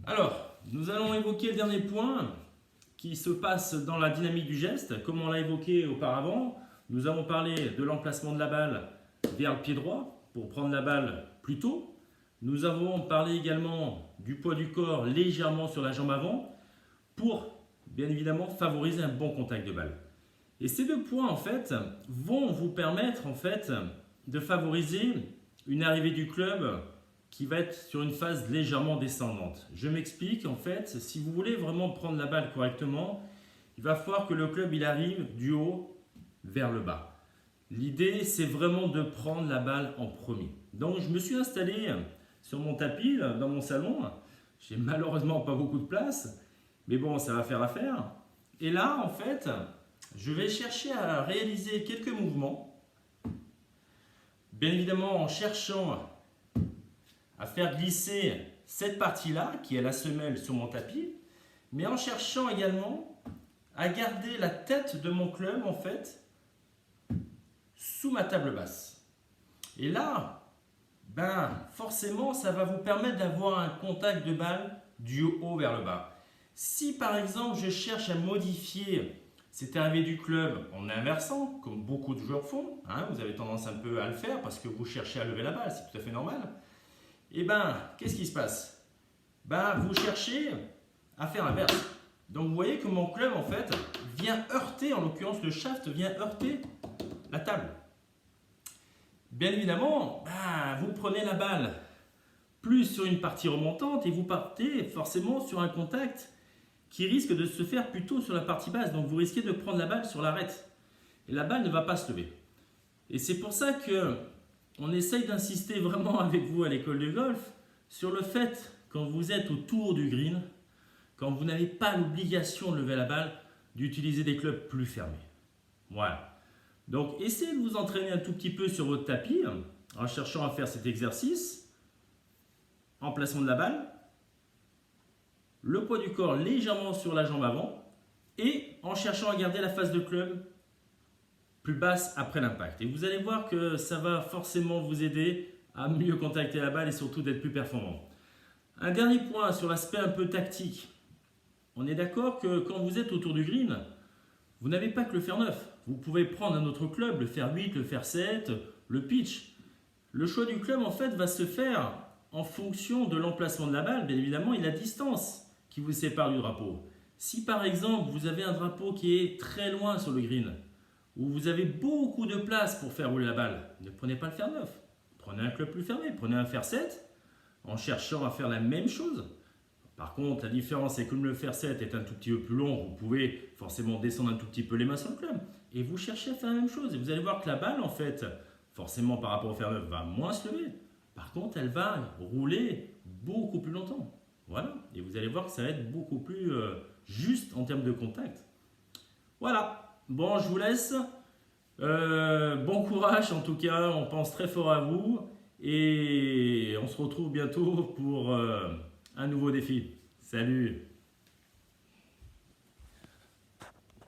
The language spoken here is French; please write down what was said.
Alors, nous allons évoquer le dernier point qui se passe dans la dynamique du geste. Comme on l'a évoqué auparavant, nous avons parlé de l'emplacement de la balle vers le pied droit pour prendre la balle plus tôt. Nous avons parlé également du poids du corps légèrement sur la jambe avant pour, bien évidemment, favoriser un bon contact de balle. Et ces deux points, en fait, vont vous permettre, en fait, de favoriser une arrivée du club qui va être sur une phase légèrement descendante. Je m'explique, en fait, si vous voulez vraiment prendre la balle correctement, il va falloir que le club il arrive du haut vers le bas. L'idée, c'est vraiment de prendre la balle en premier. Donc, je me suis installé sur mon tapis, dans mon salon. J'ai malheureusement pas beaucoup de place, mais bon, ça va faire l'affaire. Et là, en fait, je vais chercher à réaliser quelques mouvements. Bien évidemment, en cherchant à faire glisser cette partie-là, qui est la semelle sur mon tapis, mais en cherchant également à garder la tête de mon club, en fait, sous ma table basse. Et là, forcément, ça va vous permettre d'avoir un contact de balle du haut vers le bas. Si par exemple, je cherche à modifier cette arrivée du club en inversant, comme beaucoup de joueurs font, vous avez tendance un peu à le faire parce que vous cherchez à lever la balle, c'est tout à fait normal. Et qu'est-ce qui se passe? Vous cherchez à faire l'inverse. Donc vous voyez que mon club en fait vient heurter, en l'occurrence le shaft vient heurter la table. Bien évidemment, vous prenez la balle plus sur une partie remontante et vous partez forcément sur un contact qui risque de se faire plutôt sur la partie basse. Donc vous risquez de prendre la balle sur l'arête. Et la balle ne va pas se lever. Et c'est pour ça que on essaye d'insister vraiment avec vous à l'école de golf sur le fait, quand vous êtes autour du green, quand vous n'avez pas l'obligation de lever la balle, d'utiliser des clubs plus fermés. Voilà. Donc essayez de vous entraîner un tout petit peu sur votre tapis en cherchant à faire cet exercice. Emplacement de la balle, le poids du corps légèrement sur la jambe avant et en cherchant à garder la face de club plus basse après l'impact. Et vous allez voir que ça va forcément vous aider à mieux contacter la balle et surtout d'être plus performant. Un dernier point sur l'aspect un peu tactique. On est d'accord que quand vous êtes autour du green, vous n'avez pas que le fer 9. Vous pouvez prendre un autre club, le fer 8, le fer 7, le pitch. Le choix du club en fait va se faire en fonction de l'emplacement de la balle, bien évidemment, et la distance qui vous sépare du drapeau. Si par exemple vous avez un drapeau qui est très loin sur le green, où vous avez beaucoup de place pour faire rouler la balle, ne prenez pas le fer 9. Prenez un club plus fermé, prenez un fer 7 en cherchant à faire la même chose. Par contre, la différence c'est que comme le fer 7 est un tout petit peu plus long, vous pouvez forcément descendre un tout petit peu les mains sur le club. Et vous cherchez à faire la même chose. Et vous allez voir que la balle, en fait, forcément par rapport au fer 9, va moins se lever. Par contre, elle va rouler beaucoup plus longtemps. Voilà. Et vous allez voir que ça va être beaucoup plus juste en termes de contact. Voilà. Bon, je vous laisse. Bon courage en tout cas. On pense très fort à vous. Et on se retrouve bientôt pour un nouveau défi. Salut!